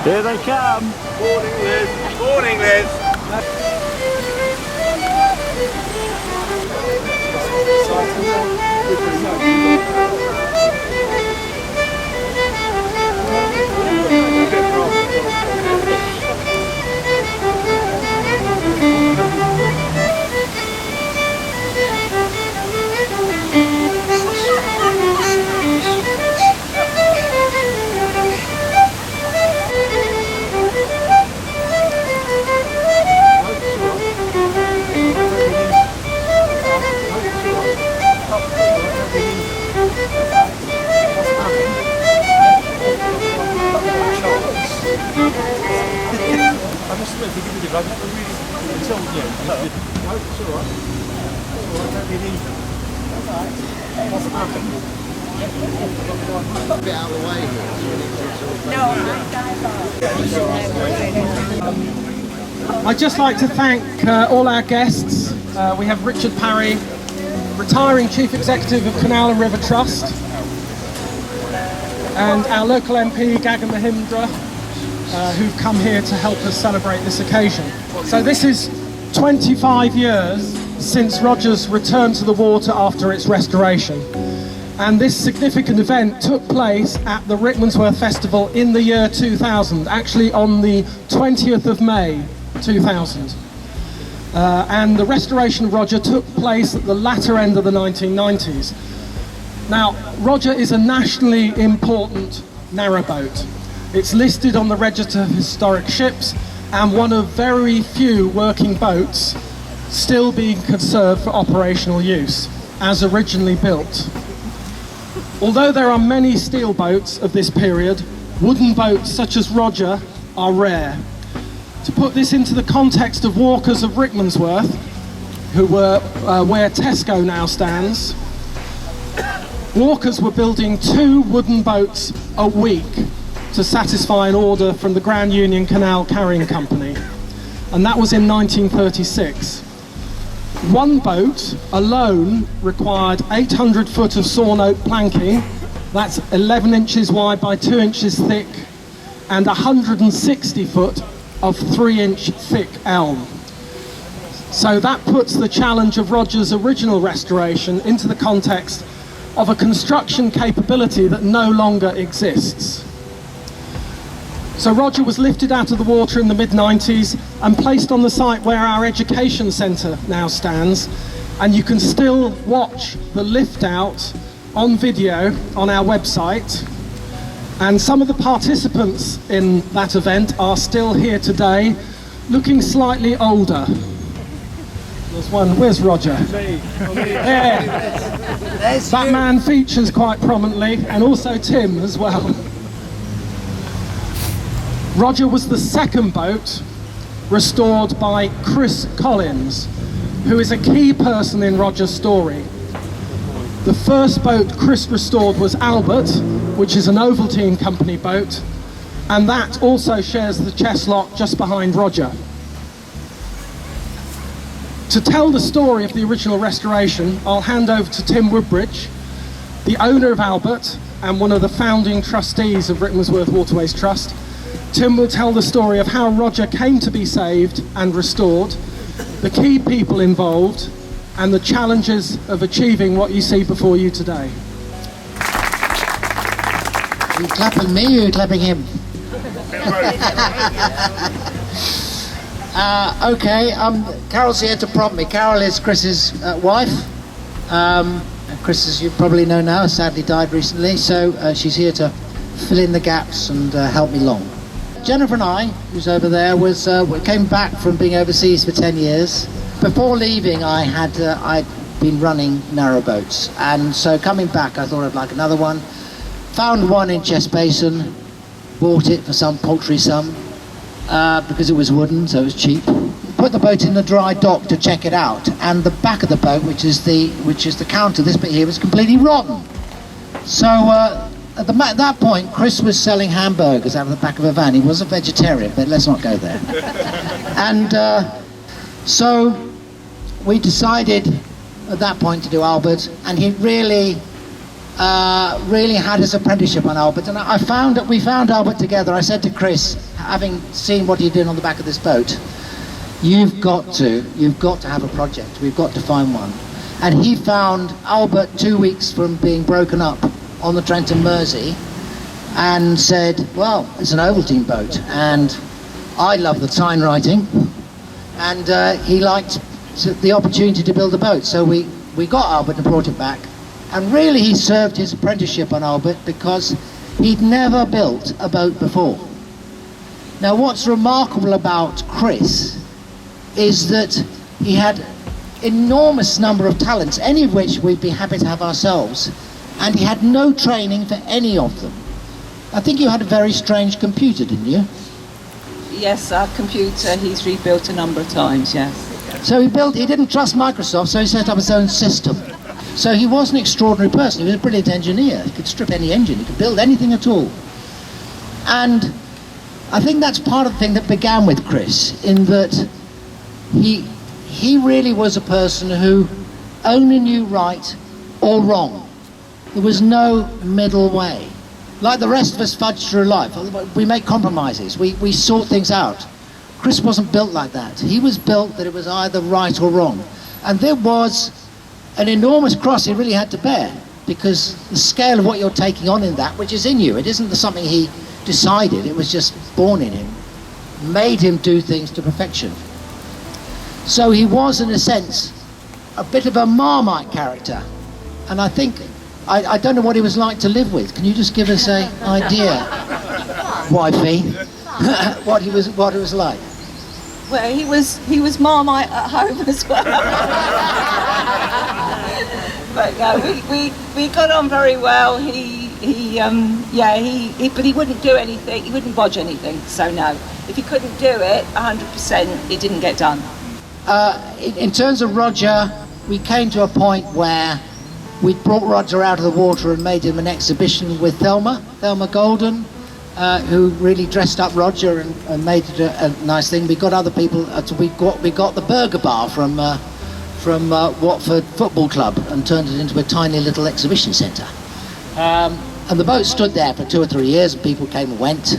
Here they come. Morning, Liz. Morning, Liz. I'd just like to thank all our guests. We have Richard Parry, retiring Chief Executive of Canal and River Trust, and our local MP, Gagan Mahindra, who've come here to help us celebrate this occasion. So this is 25 years since Rogers returned to the water after its restoration. And this significant event took place at the Rickmansworth Festival in the year 2000, actually on the 20th of May 2000. And the restoration of Roger took place at the latter end of the 1990s. Now, Roger is a nationally important narrowboat. It's listed on the Register of Historic Ships and one of very few working boats still being conserved for operational use, as originally built. Although there are many steel boats of this period, wooden boats such as Roger are rare. To put this into the context of Walkers of Rickmansworth, who were where Tesco now stands, Walkers were building 2 wooden boats a week to satisfy an order from the Grand Union Canal Carrying Company, and that was in 1936. One boat alone required 800 foot of sawn oak planking, that's 11 inches wide by 2 inches thick, and 160 foot of 3-inch thick elm. So that puts the challenge of Roger's original restoration into the context of a construction capability that no longer exists. So Roger was lifted out of the water in the mid-90s and placed on the site where our education centre now stands, and you can still watch the lift out on video on our website. And some of the participants in that event are still here today, looking slightly older. There's one, where's Roger? Yeah. That man features quite prominently, and also Tim as well. Roger was the second boat restored by Chris Collins, who is a key person in Roger's story. The first boat Chris restored was Albert, which is an Ovaltine Company boat, and that also shares the chest lock just behind Roger. To tell the story of the original restoration, I'll hand over to Tim Woodbridge, the owner of Albert and one of the founding trustees of Rickmansworth Waterways Trust. Tim will tell the story of how Roger came to be saved and restored, the key people involved, and the challenges of achieving what you see before you today. Are you clapping me or are you clapping him? Okay, Carol's here to prompt me. Carol is Chris's wife. Chris, as you probably know now, has sadly died recently, so she's here to fill in the gaps and help me along. Jennifer and I, who's over there, we came back from being overseas for 10 years. Before leaving, I'd been running narrowboats, and so coming back, I thought I'd like another one. Found one in Chess Basin, bought it for some paltry sum, because it was wooden, so it was cheap. Put the boat in the dry dock to check it out, and the back of the boat, which is the counter, this bit here, was completely rotten. So at that point, Chris was selling hamburgers out of the back of a van. He was a vegetarian, but let's not go there. And so we decided at that point to do Albert, and he really really had his apprenticeship on Albert, and we found Albert together. I said to Chris, having seen what he did on the back of this boat, you've got to have a project. We've got to find one. And he found Albert 2 weeks from being broken up on the Trent and Mersey, and said, well, it's an Ovaltine boat, and I love the sign writing, and he liked the opportunity to build a boat. So we got Albert and brought it back. And really he served his apprenticeship on Albert because he'd never built a boat before. Now what's remarkable about Chris is that he had enormous number of talents, any of which we'd be happy to have ourselves, and he had no training for any of them. I think you had a very strange computer, didn't you? Yes, our computer he's rebuilt a number of times, yes. So he didn't trust Microsoft, so he set up his own system. So he was an extraordinary person. He was a brilliant engineer. He could strip any engine. He could build anything at all. And I think that's part of the thing that began with Chris, in that he really was a person who only knew right or wrong. There was no middle way. Like the rest of us fudge through life. We make compromises. We sort things out. Chris wasn't built like that. He was built that it was either right or wrong. And there was an enormous cross he really had to bear, because the scale of what you're taking on in that, which is in you, it isn't something he decided, it was just born in him, made him do things to perfection. So he was, in a sense, a bit of a Marmite character. And I think, I don't know what he was like to live with. Can you just give us an idea, wifey, what it was like? Well, he was Marmite at home as well. But no, we got on very well. But he wouldn't do anything. He wouldn't bodge anything. So no, if he couldn't do it 100%, it didn't get done. In terms of Roger, we came to a point where we brought Roger out of the water and made him an exhibition with Thelma Golden, who really dressed up Roger and made it a nice thing. We got other people. We got the Burger Bar from Watford Football Club and turned it into a tiny little exhibition centre. And the boat stood there for 2 or 3 years, and people came and went.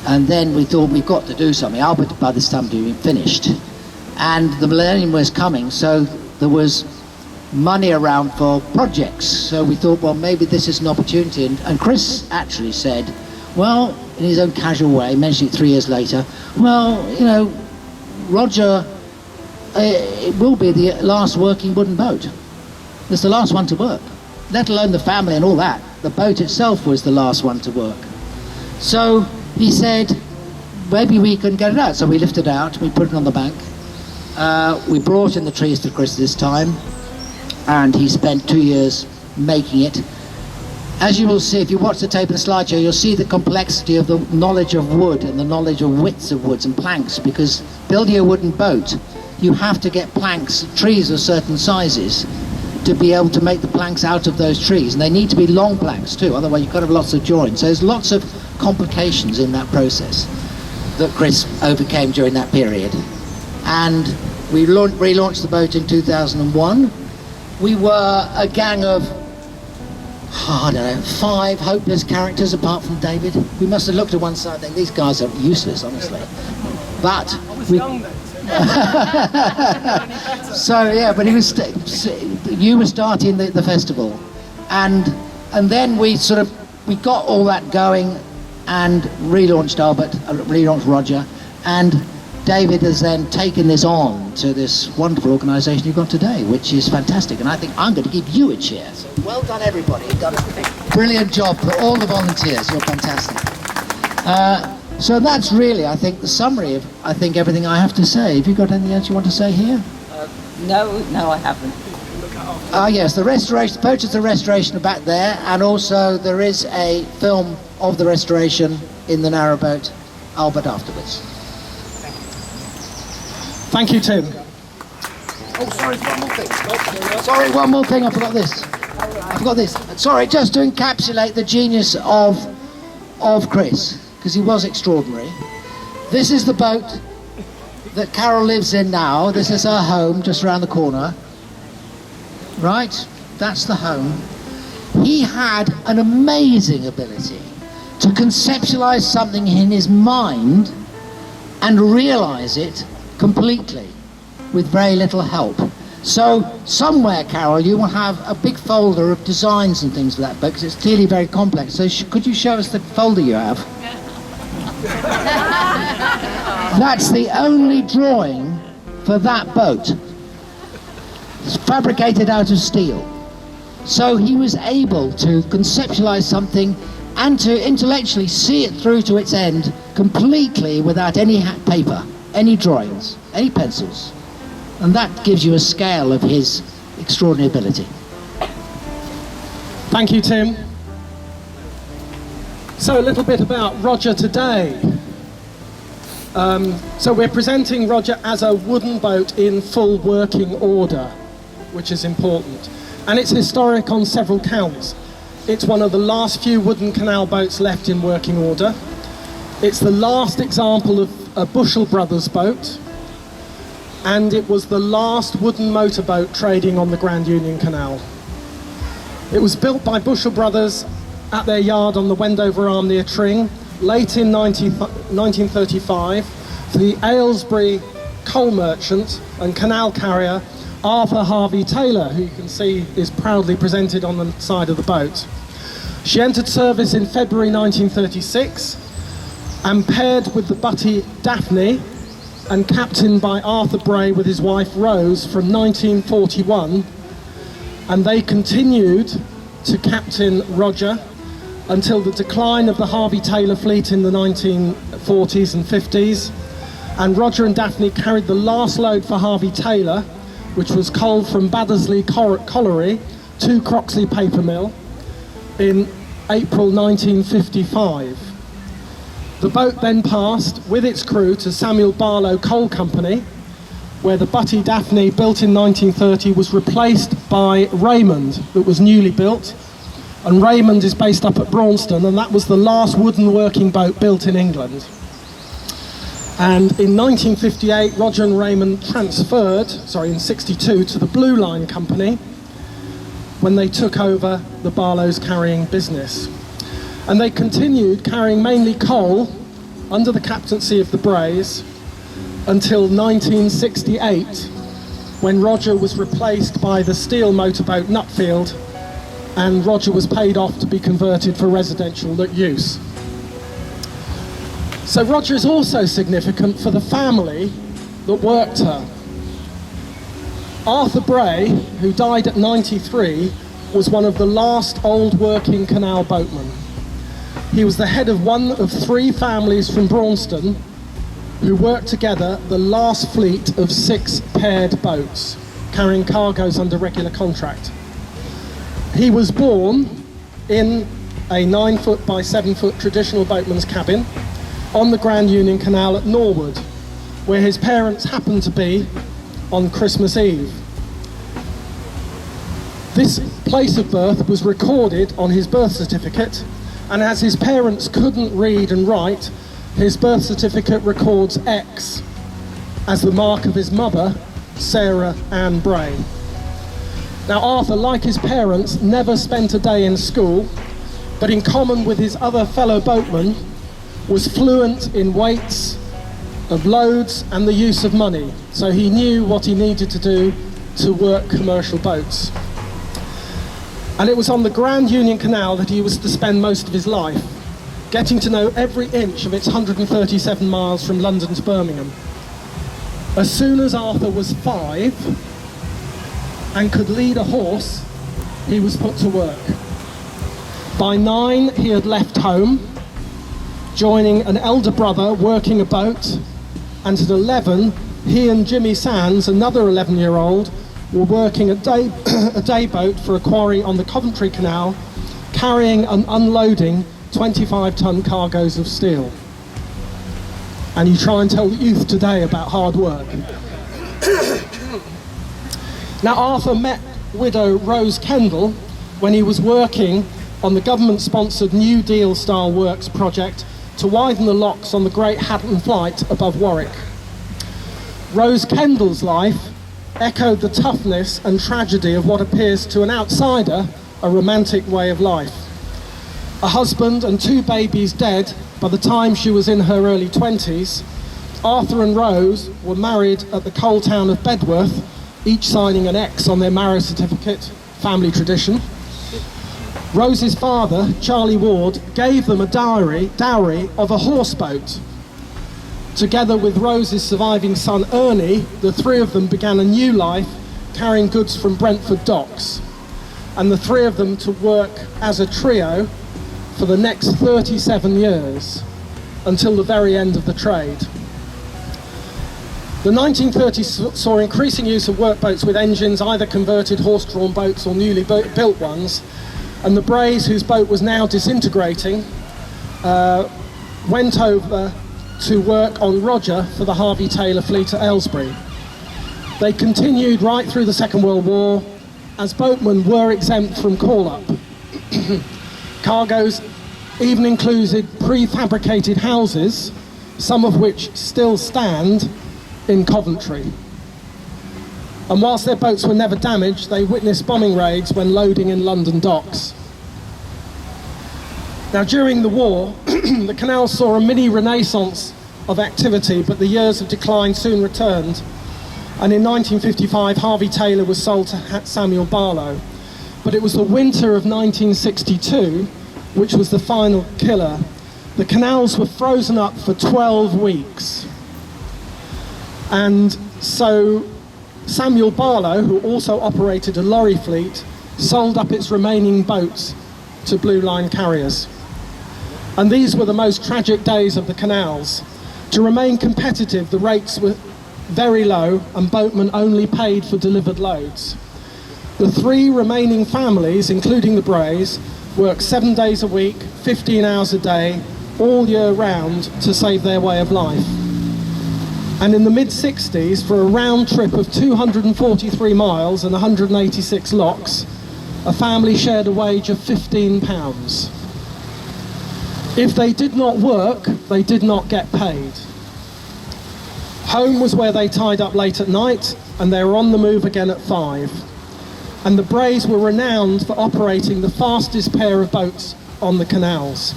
And then we thought, we've got to do something. Albert, by this time, had been finished, and the millennium was coming, so there was money around for projects. So we thought, well, maybe this is an opportunity. And Chris actually said, well, in his own casual way, mentioned it 3 years later, well, you know, Roger, it will be the last working wooden boat. It's the last one to work, let alone the family and all that. The boat itself was the last one to work. So he said, maybe we can get it out. So we lifted it out, we put it on the bank. We brought in the trees to Chris this time, and he spent 2 years making it. As you will see, if you watch the tape and the slideshow, you'll see the complexity of the knowledge of wood and the knowledge of widths of woods and planks, because building a wooden boat, you have to get planks, trees of certain sizes, to be able to make the planks out of those trees. And they need to be long planks too, otherwise you've got to have lots of joints. So there's lots of complications in that process that Chris overcame during that period. And we relaunched the boat in 2001. We were a gang of, I don't know, 5 hopeless characters apart from David. We must have looked at one side and think, these guys are useless, honestly. But so yeah, but he was you were starting the festival, and then we got all that going and relaunched Albert, relaunched Roger, and David has then taken this on to this wonderful organisation you've got today, which is fantastic. And I think I'm going to give you a cheer. So well done, everybody. You've done a brilliant job for all the volunteers. You're fantastic. So that's really, I think, the summary of, I think, everything I have to say. Have you got anything else you want to say here? No, I haven't. Yes, the restoration, purchase the restoration back there, and also there is a film of the restoration in the narrowboat, Albert afterwards. Thank you, Tim. Oh, sorry, one more thing. Sorry, one more thing, I forgot this. Sorry, just to encapsulate the genius of Chris, because he was extraordinary. This is the boat that Carol lives in now. This is her home, just around the corner. Right? That's the home. he had an amazing ability to conceptualize something in his mind and realize it completely with very little help. So somewhere, Carol, you will have a big folder of designs and things for that boat, because it's clearly very complex. So could you show us the folder you have? That's the only drawing for that boat. It's fabricated out of steel. So he was able to conceptualize something and to intellectually see it through to its end completely without any paper, any drawings, any pencils. And that gives you a scale of his extraordinary ability. Thank you, Tim. So a little bit about Roger today. So we're presenting Roger as a wooden boat in full working order, which is important. And it's historic on several counts. It's one of the last few wooden canal boats left in working order. It's the last example of a Bushell Brothers boat. And it was the last wooden motorboat trading on the Grand Union Canal. It was built by Bushell Brothers at their yard on the Wendover Arm near Tring, late in 1935, for the Aylesbury coal merchant and canal carrier Arthur Harvey Taylor, who you can see is proudly presented on the side of the boat. She entered service in February 1936 and paired with the Butty Daphne and captained by Arthur Bray with his wife Rose from 1941, and they continued to captain Roger until the decline of the Harvey Taylor fleet in the 1940s and 50s, and Roger and Daphne carried the last load for Harvey Taylor, which was coal from Baddesley Colliery to Croxley Paper Mill in April 1955. The boat then passed with its crew to Samuel Barlow Coal Company, where the Butty Daphne, built in 1930, was replaced by Raymond, that was newly built. And Raymond is based up at Braunston, and that was the last wooden working boat built in England. And in 1958, Roger and Raymond transferred, in 62, to the Blue Line Company when they took over the Barlow's carrying business. And they continued carrying mainly coal under the captaincy of the Brays until 1968, when Roger was replaced by the steel motorboat Nutfield, and Roger was paid off to be converted for residential use. So Roger is also significant for the family that worked her. Arthur Bray, who died at 93, was one of the last old working canal boatmen. He was the head of one of three families from Braunston who worked together the last fleet of 6 paired boats, carrying cargoes under regular contract. He was born in a 9-foot by 7-foot traditional boatman's cabin on the Grand Union Canal at Norwood, where his parents happened to be on Christmas Eve. This place of birth was recorded on his birth certificate, and as his parents couldn't read and write, his birth certificate records X as the mark of his mother, Sarah Ann Bray. Now Arthur, like his parents, never spent a day in school, but in common with his other fellow boatmen, was fluent in weights of loads and the use of money, so he knew what he needed to do to work commercial boats. And it was on the Grand Union Canal that he was to spend most of his life, getting to know every inch of its 137 miles from London to Birmingham. As soon as Arthur was 5 and could lead a horse, he was put to work. By 9, he had left home, joining an elder brother working a boat, and at 11, he and Jimmy Sands, another 11-year-old, were working a day boat for a quarry on the Coventry Canal, carrying and unloading 25-ton cargoes of steel. And you try and tell the youth today about hard work. Now Arthur met widow Rose Kendall when he was working on the government-sponsored New Deal-style works project to widen the locks on the Great Hatton Flight above Warwick. Rose Kendall's life echoed the toughness and tragedy of what appears to an outsider a romantic way of life. A husband and 2 babies dead by the time she was in her early 20s, Arthur and Rose were married at the coal town of Bedworth, each signing an X on their marriage certificate, family tradition. Rose's father, Charlie Ward, gave them a dowry of a horseboat. Together with Rose's surviving son Ernie, the 3 of them began a new life carrying goods from Brentford docks, and the 3 of them to work as a trio for the next 37 years until the very end of the trade. The 1930s saw increasing use of workboats with engines, either converted horse-drawn boats or newly built ones, and the Brays, whose boat was now disintegrating, went over to work on Roger for the Harvey Taylor fleet at Aylesbury. They continued right through the Second World War, as boatmen were exempt from call-up. Cargoes even included prefabricated houses, some of which still stand in Coventry. And whilst their boats were never damaged, they witnessed bombing raids when loading in London docks. Now, during the war, the canal saw a mini renaissance of activity, but the years of decline soon returned. And in 1955, Harvey Taylor was sold to Samuel Barlow. But it was the winter of 1962, which was the final killer. The canals were frozen up for 12 weeks. And so Samuel Barlow, who also operated a lorry fleet, sold up its remaining boats to Blue Line carriers. And these were the most tragic days of the canals. To remain competitive, the rates were very low and boatmen only paid for delivered loads. The 3 remaining families, including the Brays, worked 7 days a week, 15 hours a day, all year round to save their way of life. And in the mid-60s, for a round trip of 243 miles and 186 locks, a family shared a wage of £15. If they did not work, they did not get paid. Home was where they tied up late at night, and they were on the move again at 5. And the Brays were renowned for operating the fastest pair of boats on the canals.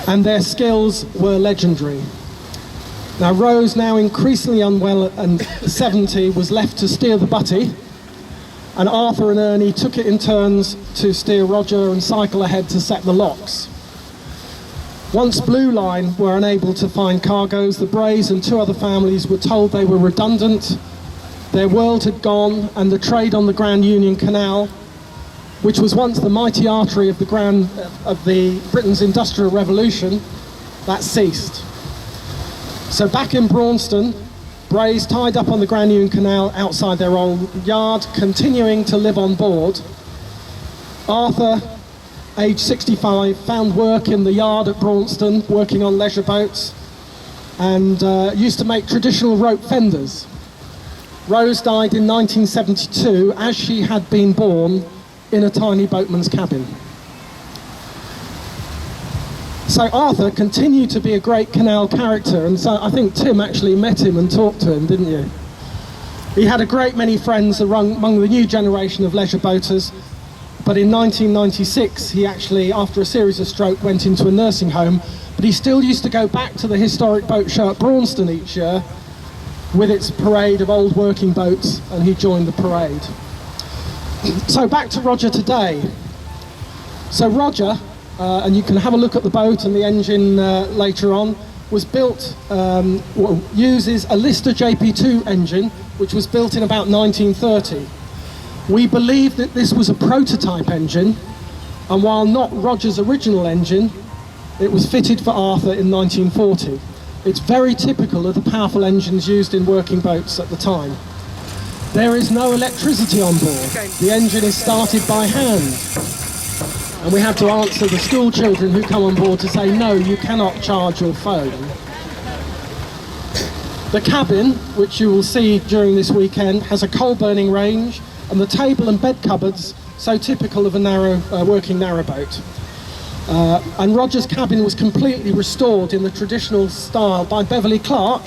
And their skills were legendary. Now, Rose, now increasingly unwell and 70, was left to steer the butty, and Arthur and Ernie took it in turns to steer Roger and cycle ahead to set the locks. Once Blue Line were unable to find cargoes, the Brays and 2 other families were told they were redundant, their world had gone, and the trade on the Grand Union Canal, which was once the mighty artery of the Britain's Industrial Revolution, that ceased. So back in Braunston, Brays tied up on the Grand Union Canal outside their old yard, continuing to live on board. Arthur, aged 65, found work in the yard at Braunston, working on leisure boats, and used to make traditional rope fenders. Rose died in 1972, as she had been born, in a tiny boatman's cabin. So Arthur continued to be a great canal character, and so I think Tim actually met him and talked to him, didn't you? He had a great many friends among the new generation of leisure boaters, but in 1996 he actually, after a series of stroke, went into a nursing home, but he still used to go back to the historic boat show at Braunston each year with its parade of old working boats, and he joined the parade. So back to Roger today. So Roger, and you can have a look at the boat and the engine later on, was built, uses a Lister JP2 engine, which was built in about 1930. We believe that this was a prototype engine, and while not Roger's original engine, it was fitted for Arthur in 1940. It's very typical of the powerful engines used in working boats at the time. There is no electricity on board. The engine is started by hand. And we have to answer the school children who come on board to say, no, you cannot charge your phone. The cabin, which you will see during this weekend, has a coal-burning range, and the table and bed cupboards, so typical of a working narrowboat. And Roger's cabin was completely restored in the traditional style by Beverley Clark,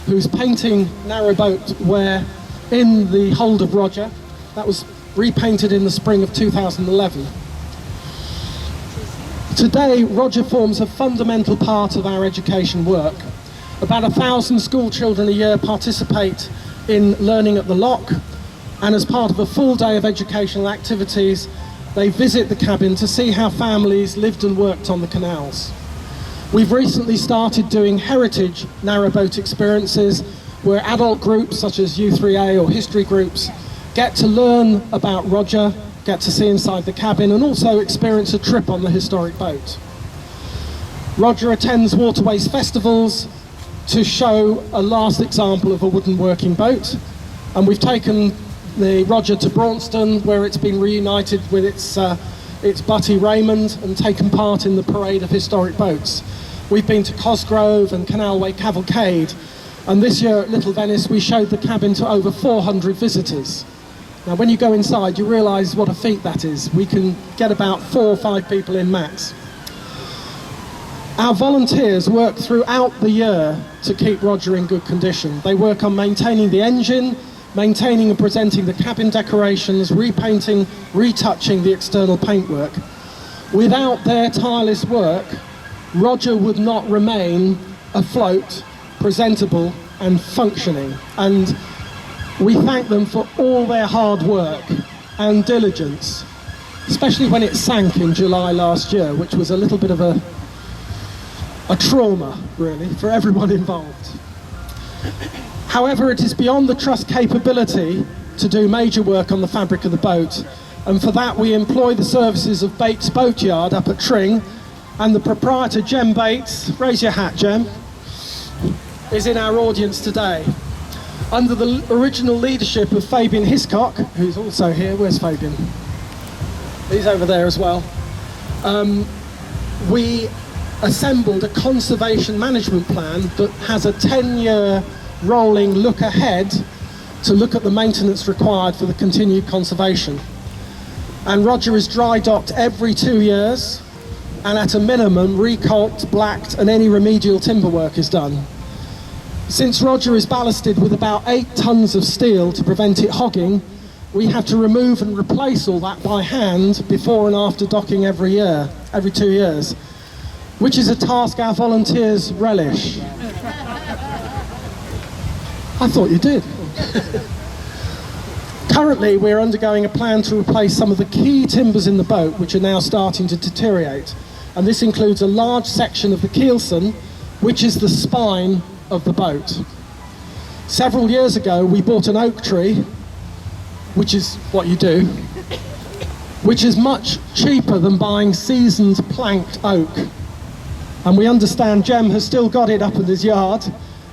who's painting narrowboat wear in the hold of Roger. That was repainted in the spring of 2011. Today, Roger forms a fundamental part of our education work. About 1,000 school children a year participate in learning at the lock, and as part of a full day of educational activities, they visit the cabin to see how families lived and worked on the canals. We've recently started doing heritage narrowboat experiences where adult groups such as U3A or history groups get to learn about Roger, get to see inside the cabin, and also experience a trip on the historic boat. Roger attends Waterways festivals to show a last example of a wooden working boat, and we've taken the Roger to Braunston, where it's been reunited with its Butty Raymond and taken part in the parade of historic boats. We've been to Cosgrove and Canalway Cavalcade, and this year at Little Venice we showed the cabin to over 400 visitors. Now when you go inside you realise what a feat that is. We can get about 4 or 5 people in max. Our volunteers work throughout the year to keep Roger in good condition. They work on maintaining the engine, maintaining and presenting the cabin decorations, repainting, retouching the external paintwork. Without their tireless work, Roger would not remain afloat, presentable and functioning. And we thank them for all their hard work and diligence, especially when it sank in July last year, which was a little bit of a trauma, really, for everyone involved. However, it is beyond the Trust capability to do major work on the fabric of the boat, and for that we employ the services of Bates Boatyard up at Tring, and the proprietor, Jem Bates, raise your hat, Jem, is in our audience today. Under the original leadership of Fabian Hiscock, who's also here. Where's Fabian? He's over there as well. We assembled a conservation management plan that has a 10-year rolling look ahead to look at the maintenance required for the continued conservation. And Roger is dry docked every 2 years, and at a minimum recaulked, blacked, and any remedial timber work is done. Since Roger is ballasted with about 8 tons of steel to prevent it hogging, we have to remove and replace all that by hand before and after docking every 2 years, which is a task our volunteers relish. I thought you did. Currently, we're undergoing a plan to replace some of the key timbers in the boat, which are now starting to deteriorate. And this includes a large section of the keelson, which is the spine of the boat. Several years ago, we bought an oak tree, which is what you do, which is much cheaper than buying seasoned planked oak. And we understand Jem has still got it up in his yard,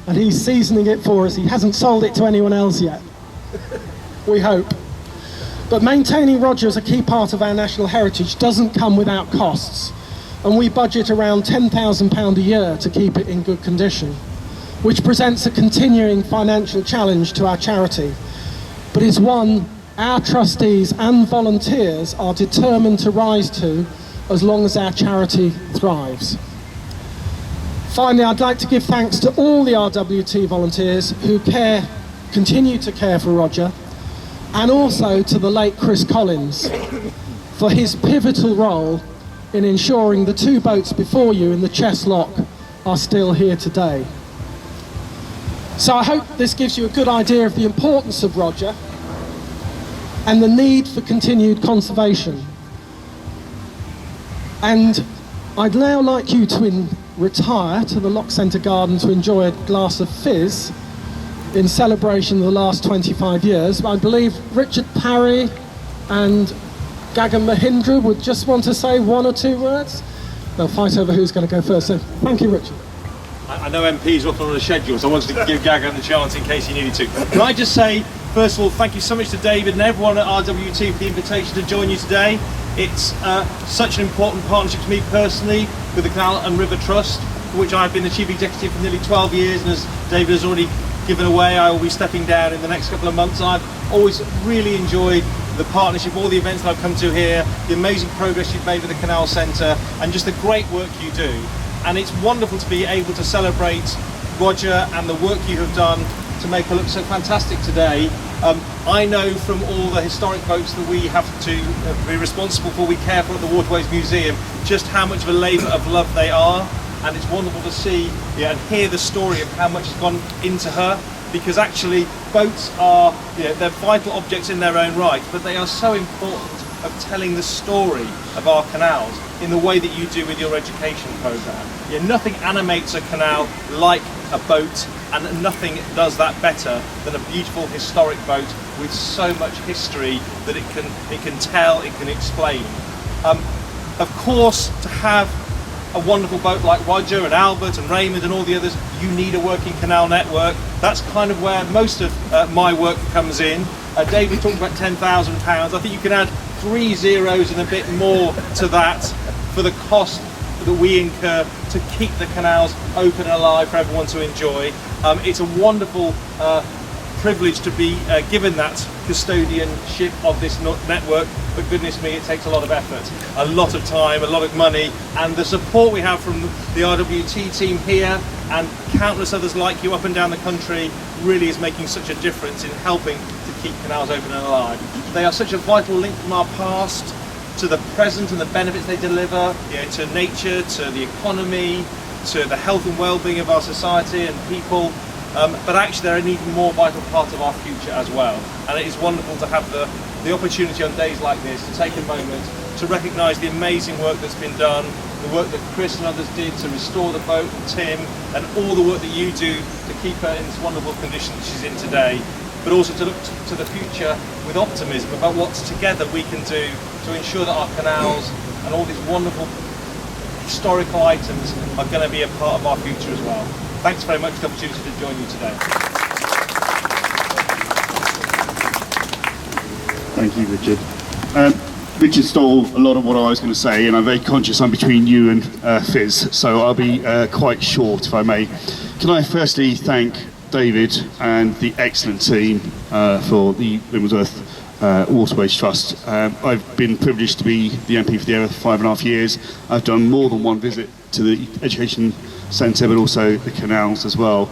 and he's seasoning it for us. He hasn't sold it to anyone else yet. We hope. But maintaining Roger as a key part of our national heritage doesn't come without costs, and we budget around £10,000 a year to keep it in good condition, which presents a continuing financial challenge to our charity, but is one our trustees and volunteers are determined to rise to as long as our charity thrives. Finally, I'd like to give thanks to all the RWT volunteers who continue to care for Roger, and also to the late Chris Collins for his pivotal role in ensuring the 2 boats before you in the Chess Lock are still here today. So I hope this gives you a good idea of the importance of Roger and the need for continued conservation. And I'd now like you to retire to the Lock Centre garden to enjoy a glass of fizz in celebration of the last 25 years. I believe Richard Parry and Gagan Mahindra would just want to say 1 or 2 words. They'll fight over who's going to go first. So thank you, Richard. I know MP's often on a schedule, so I wanted to give Gagan the chance in case he needed to. Can I just say, first of all, thank you so much to David and everyone at RWT for the invitation to join you today. It's such an important partnership to me personally with the Canal and River Trust, for which I've been the Chief Executive for nearly 12 years, and as David has already given away, I will be stepping down in the next couple of months. I've always really enjoyed the partnership, all the events that I've come to here, the amazing progress you've made with the Canal Centre, and just the great work you do. And it's wonderful to be able to celebrate Roger and the work you have done to make her look so fantastic today. I know from all the historic boats that we have to be responsible for, we care for at the Waterways Museum, just how much of a labour of love they are, and it's wonderful to see and hear the story of how much has gone into her, because actually boats are, they're vital objects in their own right, but they are so important of telling the story of our canals in the way that you do with your education programme. Nothing animates a canal like a boat, and nothing does that better than a beautiful historic boat with so much history that it can tell, it can explain. Of course, to have a wonderful boat like Roger and Albert and Raymond and all the others, you need a working canal network. That's kind of where most of my work comes in. David talked about £10,000. I think you can add 3 zeros and a bit more to that for the cost that we incur to keep the canals open and alive for everyone to enjoy. It's a wonderful privilege to be given that custodianship of this network, but goodness me, it takes a lot of effort, a lot of time, a lot of money, and the support we have from the RWT team here and countless others like you up and down the country really is making such a difference in helping to keep canals open and alive. They are such a vital link from our past to the present and the benefits they deliver, to nature, to the economy, to the health and well-being of our society and people. But actually they're an even more vital part of our future as well. And it is wonderful to have the opportunity on days like this to take a moment to recognise the amazing work that's been done, the work that Chris and others did to restore the boat, and Tim, and all the work that you do to keep her in this wonderful condition that she's in today, but also to look to the future with optimism about what together we can do to ensure that our canals and all these wonderful historical items are going to be a part of our future as well. Thanks very much for the opportunity to join you today. Thank you, Richard. Richard stole a lot of what I was going to say, and I'm very conscious I'm between you and Fizz, so I'll be quite short, if I may. Can I firstly thank David and the excellent team for the Rickmansworth Waterways Trust. I've been privileged to be the MP for the area for 5.5 years. I've done more than one visit to the education centre, but also the canals as well.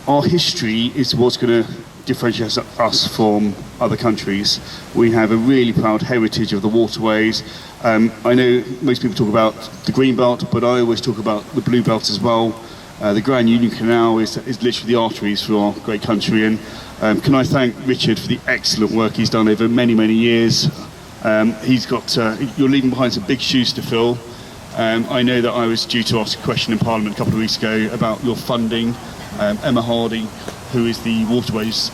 Our history is what's going to differentiate us from other countries. We have a really proud heritage of the waterways. I know most people talk about the green belt, but I always talk about the blue belt as well. The Grand Union Canal is literally the arteries for our great country, and can I thank Richard for the excellent work he's done over many, many years. He's got, you're leaving behind some big shoes to fill. I know that I was due to ask a question in Parliament a couple of weeks ago about your funding. Emma Hardy, who is the Waterways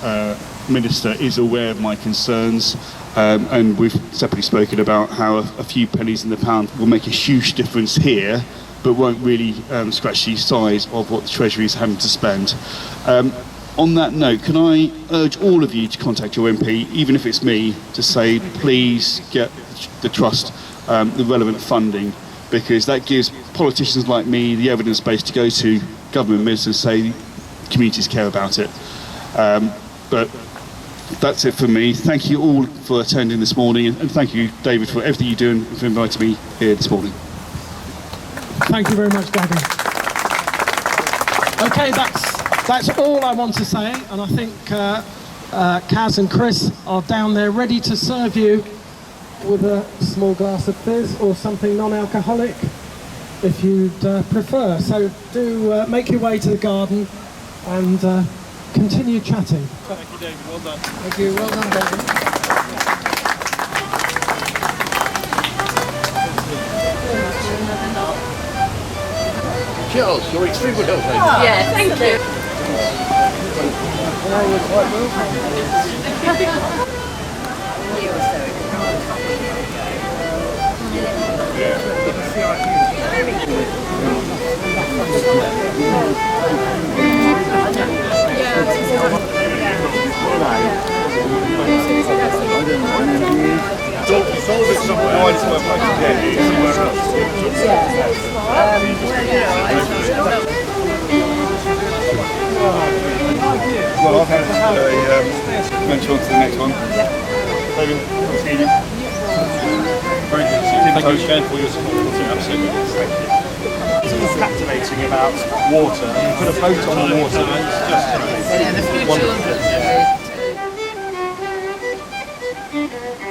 Minister, is aware of my concerns, and we've separately spoken about how a few pennies in the pound will make a huge difference here, but won't really scratch the size of what the Treasury is having to spend. On that note, can I urge all of you to contact your MP, even if it's me, to say please get the Trust the relevant funding, because that gives politicians like me the evidence base to go to government ministers and say communities care about it. But that's it for me. Thank you all for attending this morning, and thank you, David, for everything you do and for inviting me here this morning. Thank you very much, David. Okay, that's all I want to say, and I think Kaz and Chris are down there ready to serve you with a small glass of fizz or something non-alcoholic if you'd prefer. So do make your way to the garden and continue chatting. Thank you, David. Well done. Thank you. Well done, David. Charles, you're extremely well done. Yeah, thank you. Well, I've had a venture on to the next one. David, good to see you. Very good to see you. Thank you again for your support. Absolutely. Thank you. something captivating about water, and you put a boat on the water, and it's just Yeah, the future wonderful. of Yeah. it.